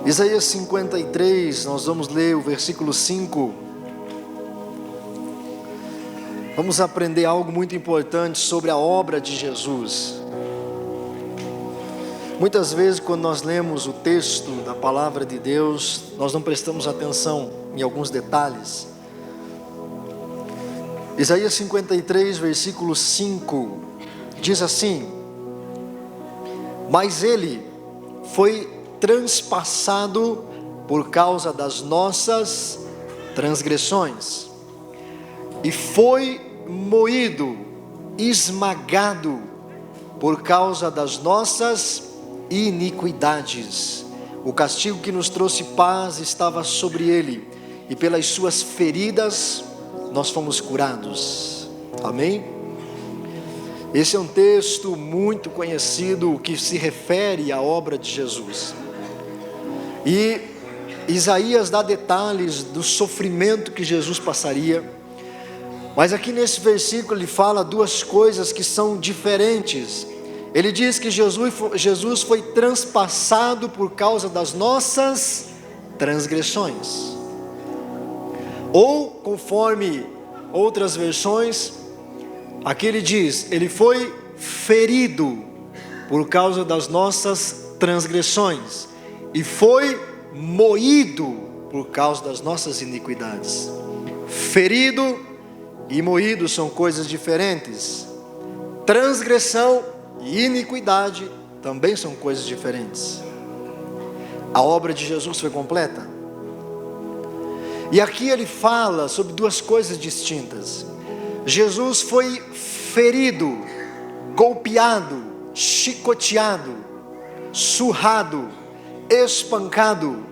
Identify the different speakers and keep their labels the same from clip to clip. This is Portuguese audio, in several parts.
Speaker 1: Isaías 53, nós vamos ler o versículo 5. Vamos aprender algo muito importante sobre a obra de Jesus. Muitas vezes, quando nós lemos o texto da palavra de Deus, nós não prestamos atenção em alguns detalhes. Isaías 53, versículo 5, diz assim: mas ele foi transpassado por causa das nossas transgressões, e foi moído, esmagado por causa das nossas iniquidades. O castigo que nos trouxe paz estava sobre ele, e pelas suas feridas nós fomos curados. Amém? Esse é um texto muito conhecido que se refere à obra de Jesus. E Isaías dá detalhes do sofrimento que Jesus passaria. Mas aqui nesse versículo ele fala duas coisas que são diferentes. Ele diz que Jesus foi transpassado por causa das nossas transgressões. Ou, conforme outras versões, aqui ele diz, ele foi ferido por causa das nossas transgressões, e foi moído por causa das nossas iniquidades. Ferido e moído são coisas diferentes. Transgressão e iniquidade também são coisas diferentes. A obra de Jesus foi completa. E aqui ele fala sobre duas coisas distintas. Jesus foi ferido, golpeado, chicoteado, surrado, espancado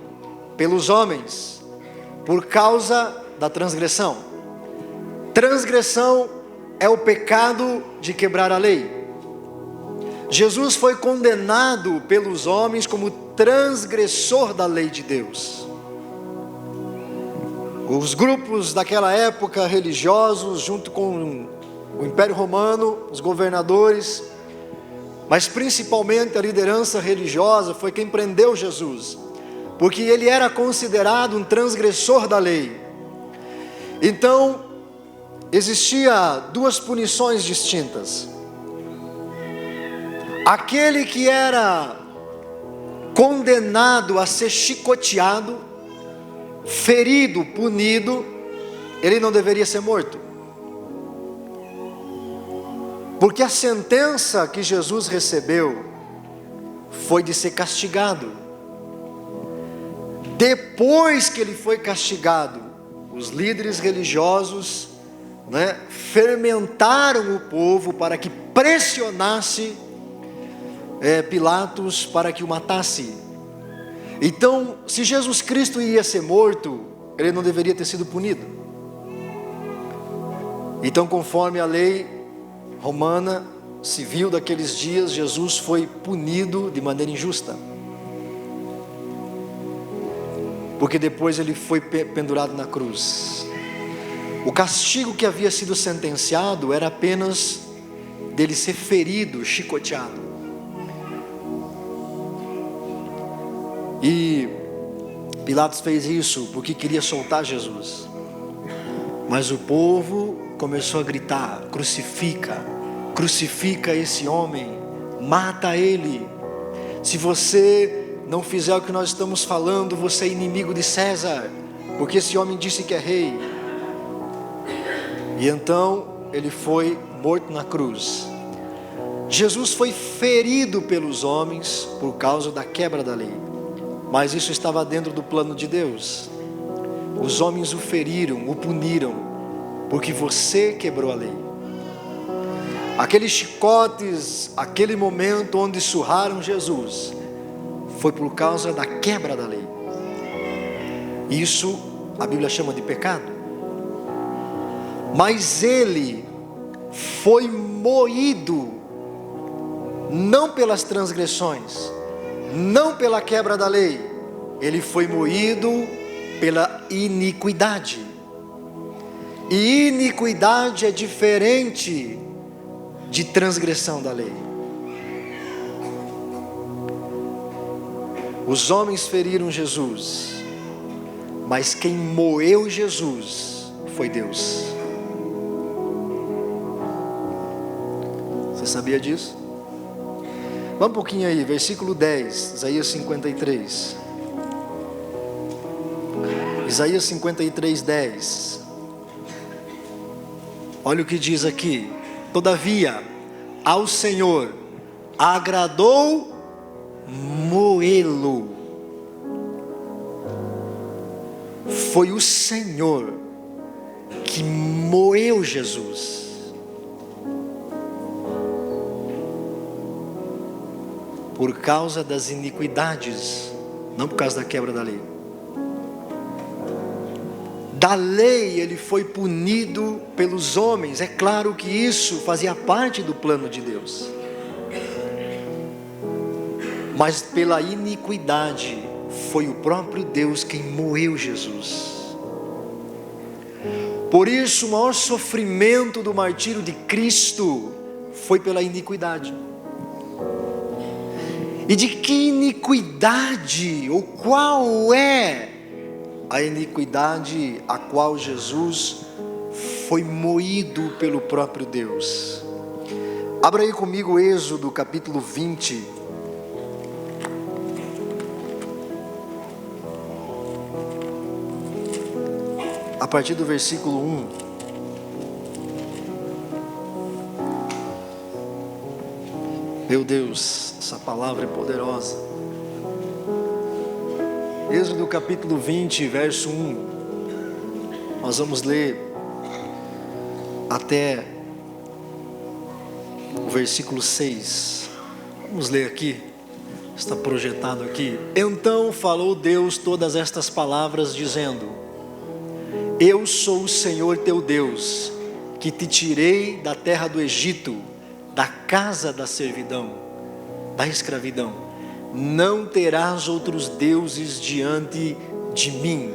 Speaker 1: pelos homens por causa da transgressão. Transgressão é o pecado de quebrar a lei. Jesus foi condenado pelos homens como transgressor da lei de Deus. Os grupos daquela época religiosos, junto com o Império Romano, os governadores, mas principalmente a liderança religiosa, foi quem prendeu Jesus, porque ele era considerado um transgressor da lei. Então, existia duas punições distintas. Aquele que era condenado a ser chicoteado, ferido, punido, ele não deveria ser morto, porque a sentença que Jesus recebeu foi de ser castigado. Depois que ele foi castigado, os líderes religiosos, fermentaram o povo para que pressionasse Pilatos para que o matasse. Então, se Jesus Cristo ia ser morto, ele não deveria ter sido punido. Então, conforme a lei romana civil daqueles dias, Jesus foi punido de maneira injusta, porque depois ele foi pendurado na cruz. O castigo que havia sido sentenciado era apenas dele ser ferido, chicoteado. E Pilatos fez isso porque queria soltar Jesus. Mas o povo começou a gritar: crucifica, crucifica esse homem, mata ele. Se você não fizer o que nós estamos falando, você é inimigo de César, porque esse homem disse que é rei. E então ele foi morto na cruz. Jesus foi ferido pelos homens por causa da quebra da lei, mas isso estava dentro do plano de Deus. Os homens o feriram, o puniram, porque você quebrou a lei. Aqueles chicotes, aquele momento onde surraram Jesus, foi por causa da quebra da lei. Isso a Bíblia chama de pecado. Mas ele foi moído, não pelas transgressões, não pela quebra da lei, ele foi moído pela iniquidade. E iniquidade é diferente de transgressão da lei. Os homens feriram Jesus, mas quem moeu Jesus foi Deus. Você sabia disso? Vamos um pouquinho aí, versículo 10, Isaías 53. Isaías 53, 10. Olha o que diz aqui: todavia, ao Senhor agradou moê-lo. Foi o Senhor que moeu Jesus. Por causa das iniquidades, não por causa da quebra da lei. Da lei ele foi punido pelos homens. É claro que isso fazia parte do plano de Deus. Mas pela iniquidade foi o próprio Deus quem moeu Jesus. Por isso o maior sofrimento do martírio de Cristo foi pela iniquidade. E de que iniquidade, ou qual é a iniquidade a qual Jesus foi moído pelo próprio Deus? Abra aí comigo Êxodo capítulo 20. A partir do versículo 1. Meu Deus, essa palavra é poderosa. Êxodo capítulo 20, verso 1. Nós vamos ler até o versículo 6. Vamos ler aqui. Está projetado aqui. Então falou Deus todas estas palavras, dizendo: Eu sou o Senhor teu Deus, que te tirei da terra do Egito, da casa da servidão, da escravidão. Não terás outros deuses diante de mim.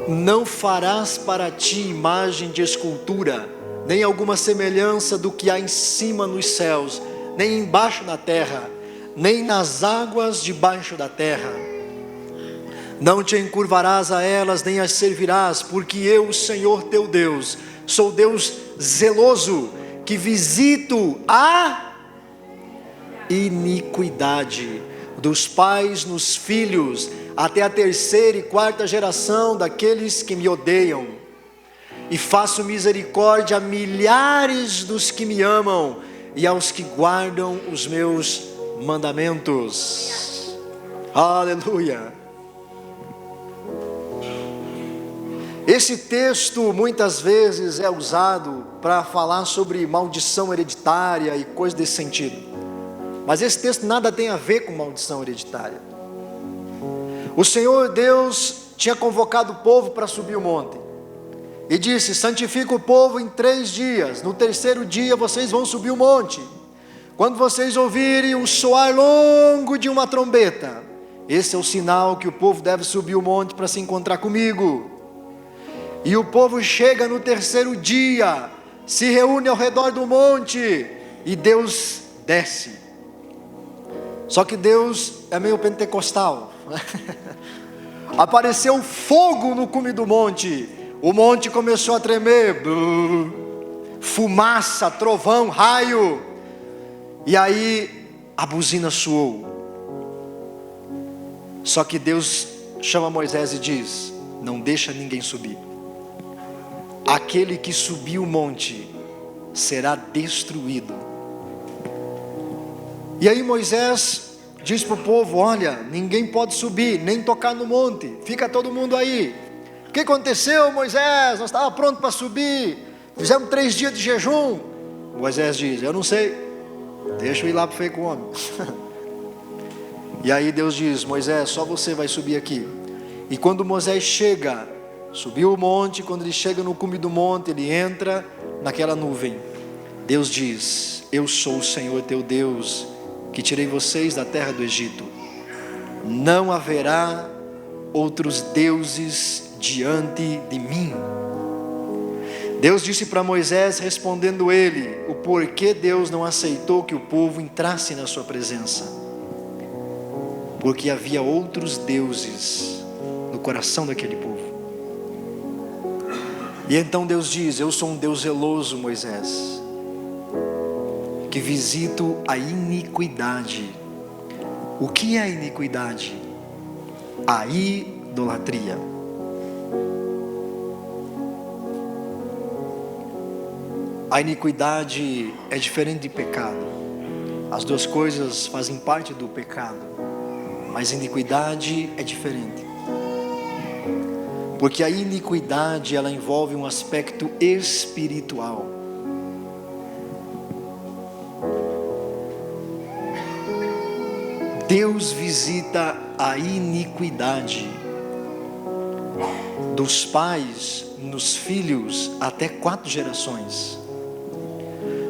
Speaker 1: Não farás para ti imagem de escultura, nem alguma semelhança do que há em cima nos céus, nem embaixo na terra, nem nas águas debaixo da terra. Não te encurvarás a elas, nem as servirás, porque eu, o Senhor teu Deus, sou Deus zeloso, que visito a iniquidade dos pais nos filhos, até a terceira e quarta geração daqueles que me odeiam, e faço misericórdia a milhares dos que me amam, e aos que guardam os meus mandamentos. Aleluia! Esse texto muitas vezes é usado para falar sobre maldição hereditária e coisas desse sentido. Mas esse texto nada tem a ver com maldição hereditária. O Senhor Deus tinha convocado o povo para subir o monte. E disse: santifica o povo em 3 dias. No terceiro dia vocês vão subir o monte. Quando vocês ouvirem o soar longo de uma trombeta, esse é o sinal que o povo deve subir o monte para se encontrar comigo. E o povo chega no terceiro dia, se reúne ao redor do monte, e Deus desce. Só que Deus é meio pentecostal. Apareceu fogo no cume do monte. O monte começou a tremer. Fumaça, trovão, raio. E aí a buzina soou. Só que Deus chama Moisés e diz: não deixa ninguém subir. Aquele que subir o monte será destruído. E aí Moisés diz para o povo: olha, ninguém pode subir, nem tocar no monte, fica todo mundo aí. O que aconteceu, Moisés? Nós estávamos prontos para subir, fizemos 3 dias de jejum. Moisés diz: eu não sei, deixa eu ir lá para o feio com o homem. E aí Deus diz: Moisés, só você vai subir aqui. E quando Moisés chega, subiu o monte, quando ele chega no cume do monte, ele entra naquela nuvem. Deus diz: eu sou o Senhor teu Deus, que tirei vocês da terra do Egito. Não haverá outros deuses diante de mim. Deus disse para Moisés, respondendo ele, o porquê Deus não aceitou que o povo entrasse na sua presença. porque havia outros deuses no coração daquele povo. E então Deus diz: eu sou um Deus zeloso, Moisés, que visito a iniquidade. O que é a iniquidade? A idolatria. A iniquidade é diferente de pecado. As duas coisas fazem parte do pecado, mas iniquidade é diferente. Porque a iniquidade, ela envolve um aspecto espiritual. Deus visita a iniquidade dos pais nos filhos até 4 gerações.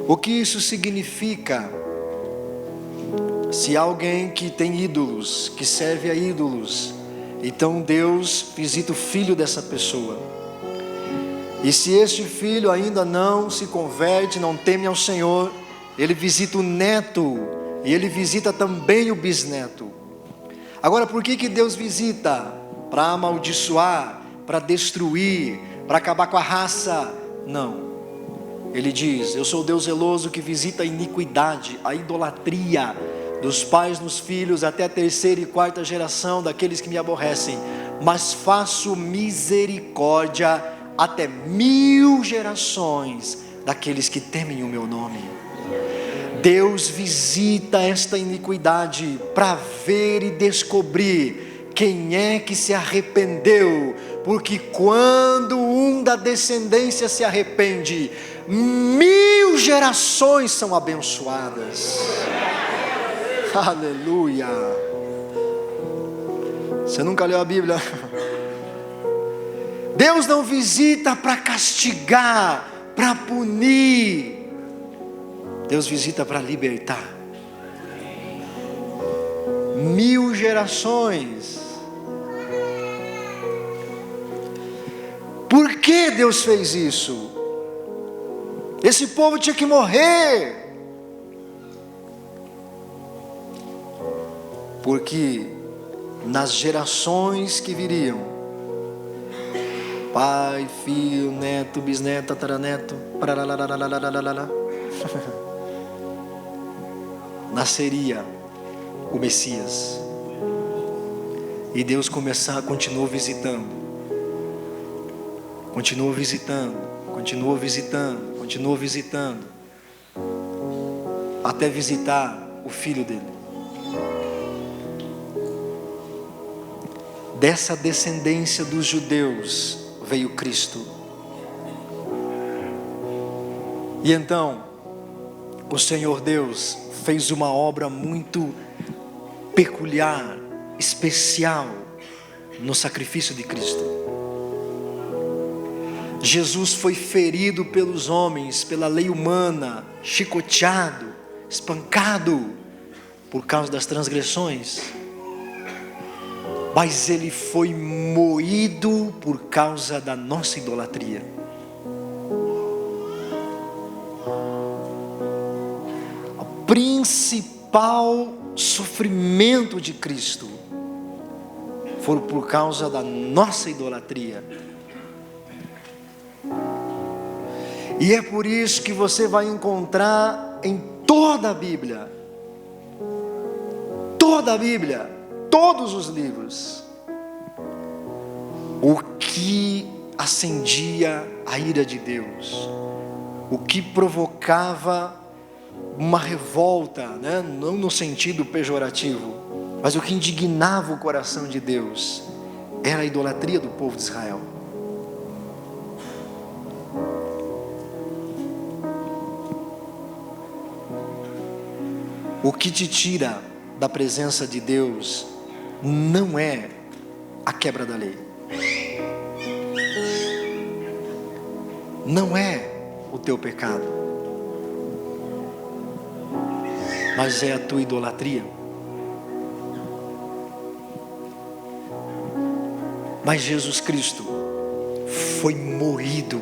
Speaker 1: O que isso significa? Se alguém que tem ídolos, que serve a ídolos, então Deus visita o filho dessa pessoa. E se este filho ainda não se converte, não teme ao Senhor, ele visita o neto, e ele visita também o bisneto. Agora, por que Deus visita? Para amaldiçoar, para destruir, para acabar com a raça? Não. Ele diz: eu sou o Deus zeloso que visita a iniquidade, a idolatria dos pais nos filhos até a 3ª e 4ª geração daqueles que me aborrecem, mas faço misericórdia até 1000 gerações daqueles que temem o meu nome. Deus visita esta iniquidade para ver e descobrir quem é que se arrependeu, porque quando um da descendência se arrepende, 1000 gerações são abençoadas. Aleluia. Você nunca leu a Bíblia? Deus não visita para castigar, para punir. Deus visita para libertar. 1000 gerações. Por que Deus fez isso? Esse povo tinha que morrer. Porque nas gerações que viriam, pai, filho, neto, bisneto, tataraneto, nasceria o Messias. E Deus continuou visitando, continuou visitando, continuou visitando, continuou visitando, até visitar o filho dele. Dessa descendência dos judeus veio Cristo. E então o Senhor Deus fez uma obra muito peculiar, especial no sacrifício de Cristo. Jesus foi ferido pelos homens, pela lei humana, chicoteado, espancado por causa das transgressões. Mas ele foi moído por causa da nossa idolatria. O principal sofrimento de Cristo foi por causa da nossa idolatria. E é por isso que você vai encontrar em toda a Bíblia, todos os livros, o que acendia a ira de Deus, o que provocava uma revolta, né? Não no sentido pejorativo, mas o que indignava o coração de Deus, era a idolatria do povo de Israel. O que te tira da presença de Deus não é a quebra da lei, não é o teu pecado, mas é a tua idolatria. Mas Jesus Cristo foi moído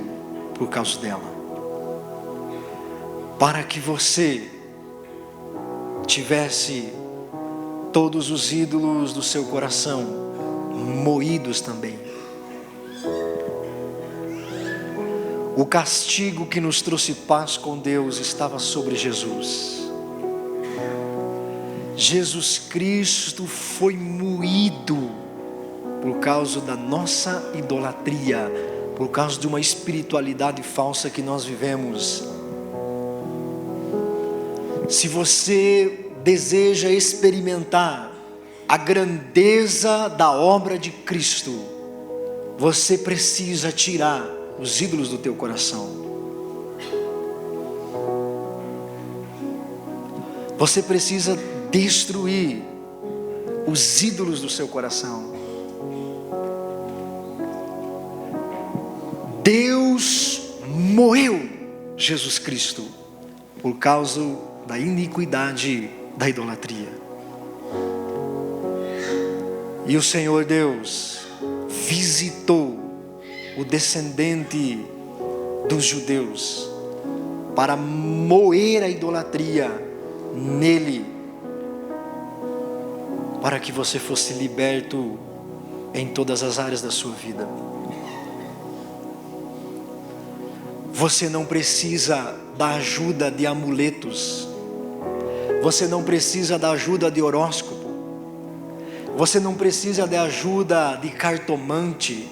Speaker 1: por causa dela, para que você tivesse todos os ídolos do seu coração moídos também. O castigo que nos trouxe paz com Deus estava sobre Jesus. Jesus Cristo foi moído por causa da nossa idolatria, por causa de uma espiritualidade falsa que nós vivemos. Se você deseja experimentar a grandeza da obra de Cristo, você precisa tirar os ídolos do teu coração. Você precisa destruir os ídolos do seu coração. Deus moeu Jesus Cristo por causa da iniquidade da idolatria. E o Senhor Deus visitou o descendente dos judeus para moer a idolatria nele, para que você fosse liberto em todas as áreas da sua vida. Você não precisa da ajuda de amuletos, você não precisa da ajuda de horóscopo, você não precisa da ajuda de cartomante,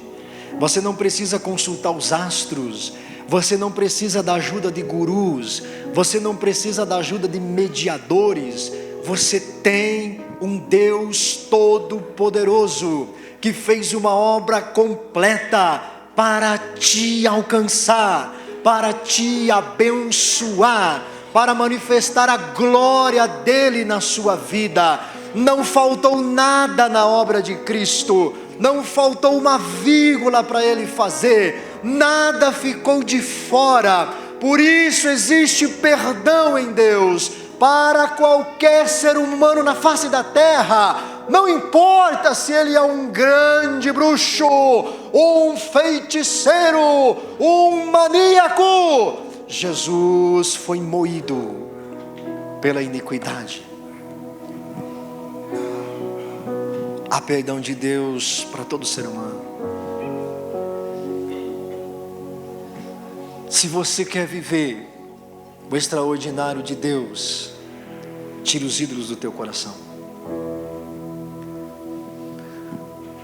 Speaker 1: você não precisa consultar os astros, você não precisa da ajuda de gurus, você não precisa da ajuda de mediadores. Você tem um Deus todo-poderoso que fez uma obra completa para te alcançar, para te abençoar, para manifestar a glória dele na sua vida. Não faltou nada na obra de Cristo, não faltou uma vírgula para ele fazer, nada ficou de fora. Por isso existe perdão em Deus para qualquer ser humano na face da terra. Não importa se ele é um grande bruxo, um feiticeiro, um maníaco, Jesus foi moído pela iniquidade. Há perdão de Deus para todo ser humano. Se você quer viver o extraordinário de Deus, tire os ídolos do teu coração.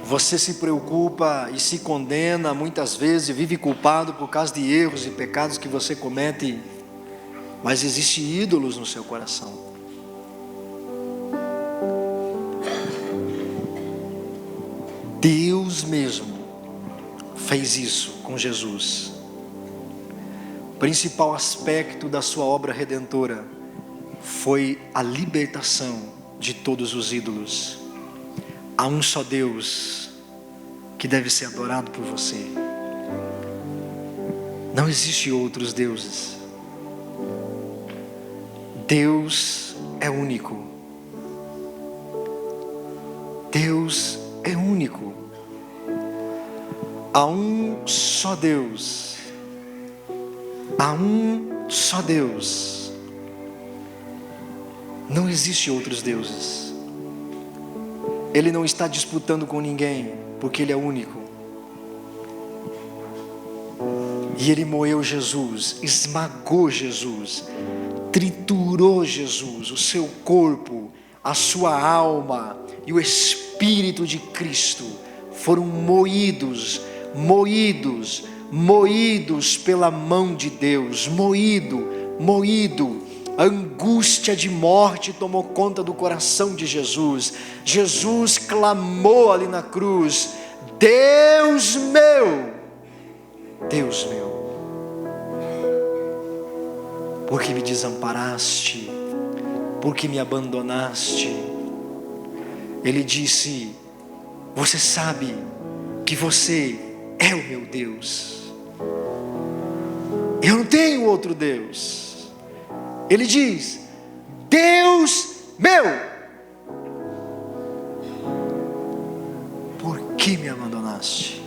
Speaker 1: Você se preocupa e se condena muitas vezes, vive culpado por causa de erros e pecados que você comete, mas existem ídolos no seu coração. Deus mesmo fez isso com Jesus. O principal aspecto da sua obra redentora foi a libertação de todos os ídolos. Há um só Deus que deve ser adorado por você. Não existem outros deuses. Deus é único. Deus é único. Há um só Deus. Há um só Deus. Não existem outros deuses. Ele não está disputando com ninguém, porque Ele é único. E Ele moeu Jesus, esmagou Jesus, triturou Jesus, o seu corpo, a sua alma e o Espírito de Cristo foram moídos pela mão de Deus, moído. A angústia de morte tomou conta do coração de Jesus. Jesus clamou ali na cruz: Deus meu, por que me desamparaste? Por que me abandonaste? Ele disse: você sabe que você é o meu Deus. Eu não tenho outro Deus. Ele diz: Deus meu, por que me abandonaste?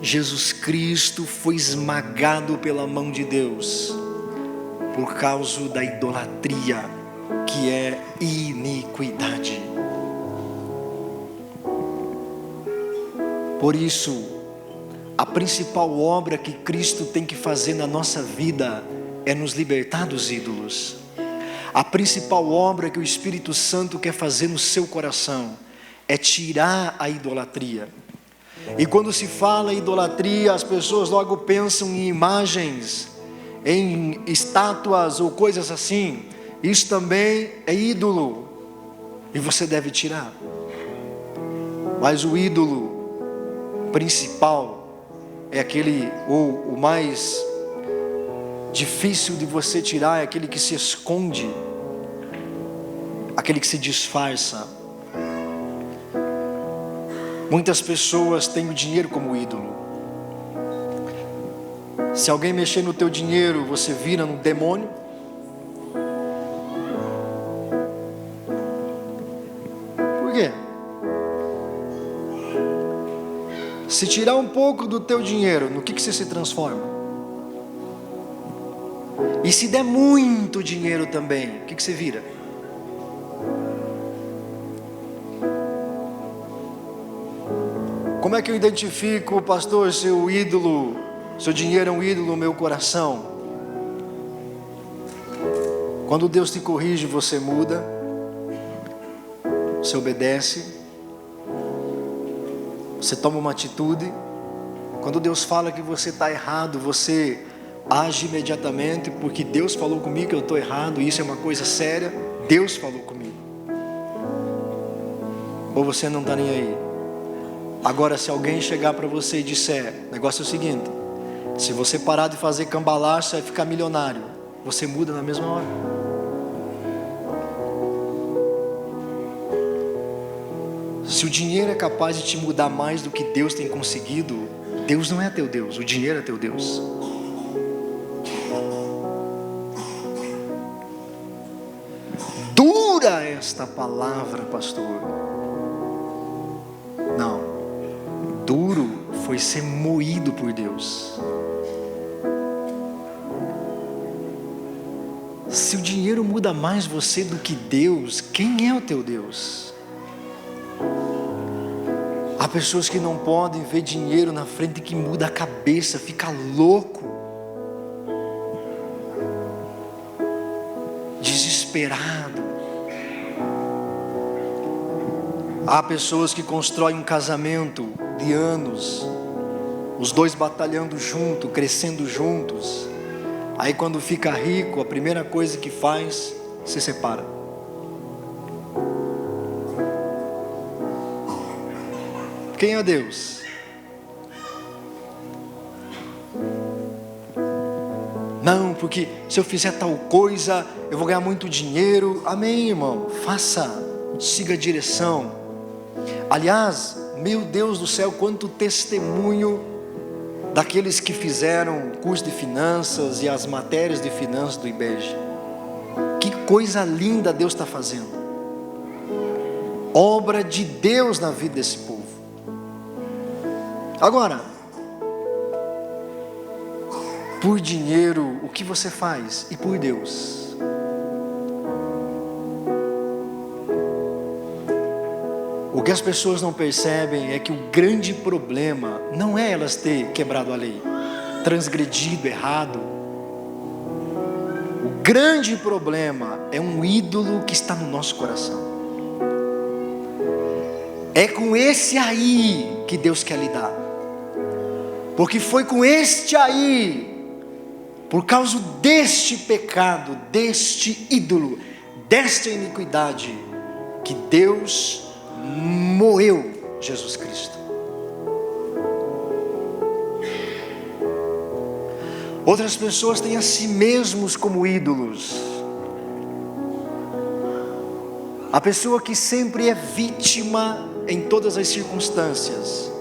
Speaker 1: Jesus Cristo foi esmagado pela mão de Deus por causa da idolatria, que é iniquidade. Por isso, a principal obra que Cristo tem que fazer na nossa vida é nos libertar dos ídolos. A principal obra que o Espírito Santo quer fazer no seu coração é tirar a idolatria. E quando se fala em idolatria, as pessoas logo pensam em imagens, em estátuas ou coisas assim. Isso também é ídolo, e você deve tirar. Mas o ídolo principal é aquele, ou o mais difícil de você tirar, é aquele que se esconde, aquele que se disfarça. Muitas pessoas têm o dinheiro como ídolo. Se alguém mexer no teu dinheiro, você vira um demônio. Por quê? Se tirar um pouco do teu dinheiro, no que você se transforma? E se der muito dinheiro também, o que você vira? Como é que eu identifico, pastor, seu ídolo, seu dinheiro é um ídolo no meu coração? Quando Deus te corrige, você muda, você obedece, você toma uma atitude. Quando Deus fala que você está errado, você age imediatamente, porque Deus falou comigo que eu estou errado, e isso é uma coisa séria. Deus falou comigo. Ou você não está nem aí? Agora, se alguém chegar para você e disser, o negócio é o seguinte: se você parar de fazer cambalacho, você vai ficar milionário. Você muda na mesma hora. Se o dinheiro é capaz de te mudar mais do que Deus tem conseguido, Deus não é teu Deus, o dinheiro é teu Deus. Dura esta palavra, pastor. Não. Duro foi ser moído por Deus. Se o dinheiro muda mais você do que Deus, quem é o teu Deus? Há pessoas que não podem ver dinheiro na frente, que muda a cabeça, fica louco, desesperado. Há pessoas que constroem um casamento de anos, os dois batalhando junto, crescendo juntos. Aí quando fica rico, a primeira coisa que faz, se separa. Quem é Deus? Não, porque se eu fizer tal coisa, eu vou ganhar muito dinheiro. Amém, irmão, faça, siga a direção. Aliás, meu Deus do céu, quanto testemunho daqueles que fizeram curso de finanças e as matérias de finanças do IBEG. Que coisa linda Deus está fazendo. Obra de Deus na vida desse povo. Agora, por dinheiro, o que você faz? E por Deus? O que as pessoas não percebem é que o grande problema não é elas ter quebrado a lei, transgredido, errado. O grande problema é um ídolo que está no nosso coração. É com esse aí que Deus quer lidar, porque foi com este aí, por causa deste pecado, deste ídolo, desta iniquidade, que Deus moeu Jesus Cristo. Outras pessoas têm a si mesmos como ídolos. A pessoa que sempre é vítima em todas as circunstâncias,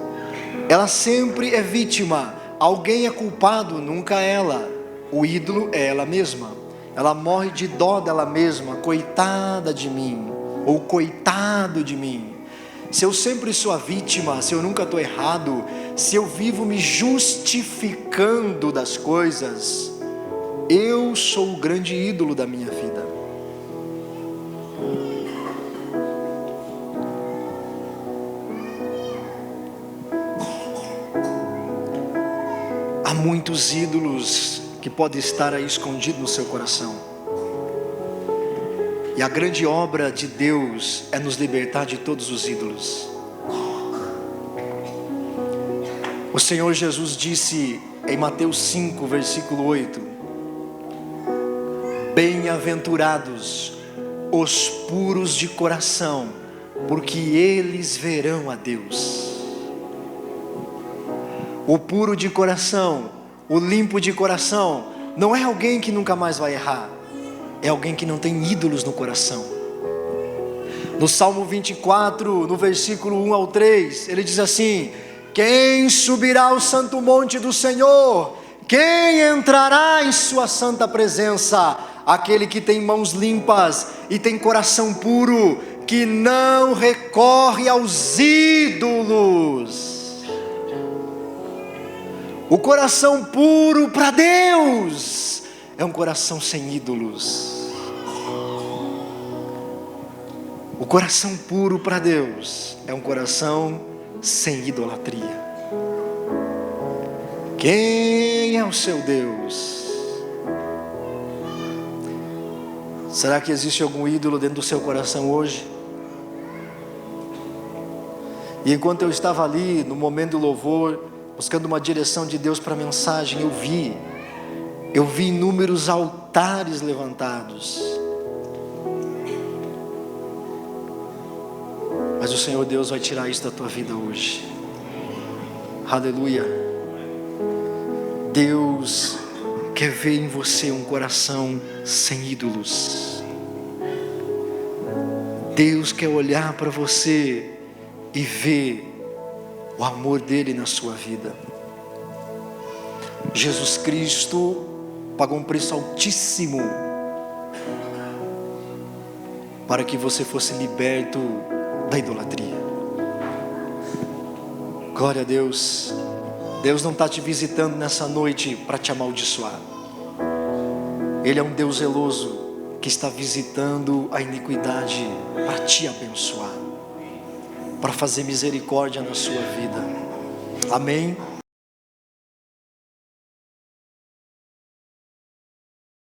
Speaker 1: ela sempre é vítima. Alguém é culpado, nunca ela. O ídolo é ela mesma. Ela morre de dó dela mesma. Coitada de mim, ou coitado de mim. Se eu sempre sou a vítima, se eu nunca estou errado, se eu vivo me justificando das coisas, eu sou o grande ídolo da minha vida. Há muitos ídolos que podem estar aí escondidos no seu coração. E a grande obra de Deus é nos libertar de todos os ídolos. O Senhor Jesus disse em Mateus 5, versículo 8: bem-aventurados os puros de coração, porque eles verão a Deus. O puro de coração, o limpo de coração, não é alguém que nunca mais vai errar, é alguém que não tem ídolos no coração. No Salmo 24, no versículo 1 ao 3, ele diz assim: quem subirá ao santo monte do Senhor? Quem entrará em sua santa presença? Aquele que tem mãos limpas e tem coração puro, que não recorre aos ídolos. O coração puro para Deus é um coração sem ídolos. O coração puro para Deus é um coração sem idolatria. Quem é o seu Deus? Será que existe algum ídolo dentro do seu coração hoje? E enquanto eu estava ali no momento do louvor, buscando uma direção de Deus para a mensagem, eu vi inúmeros altares levantados. Mas o Senhor Deus vai tirar isso da tua vida hoje. Aleluia. Deus quer ver em você um coração sem ídolos. Deus quer olhar para você e ver o amor dele na sua vida. Jesus Cristo pagou um preço altíssimo para que você fosse liberto da idolatria. Glória a Deus. Deus não está te visitando nessa noite para te amaldiçoar. Ele é um Deus zeloso que está visitando a iniquidade para te abençoar, para fazer misericórdia na sua vida. Amém?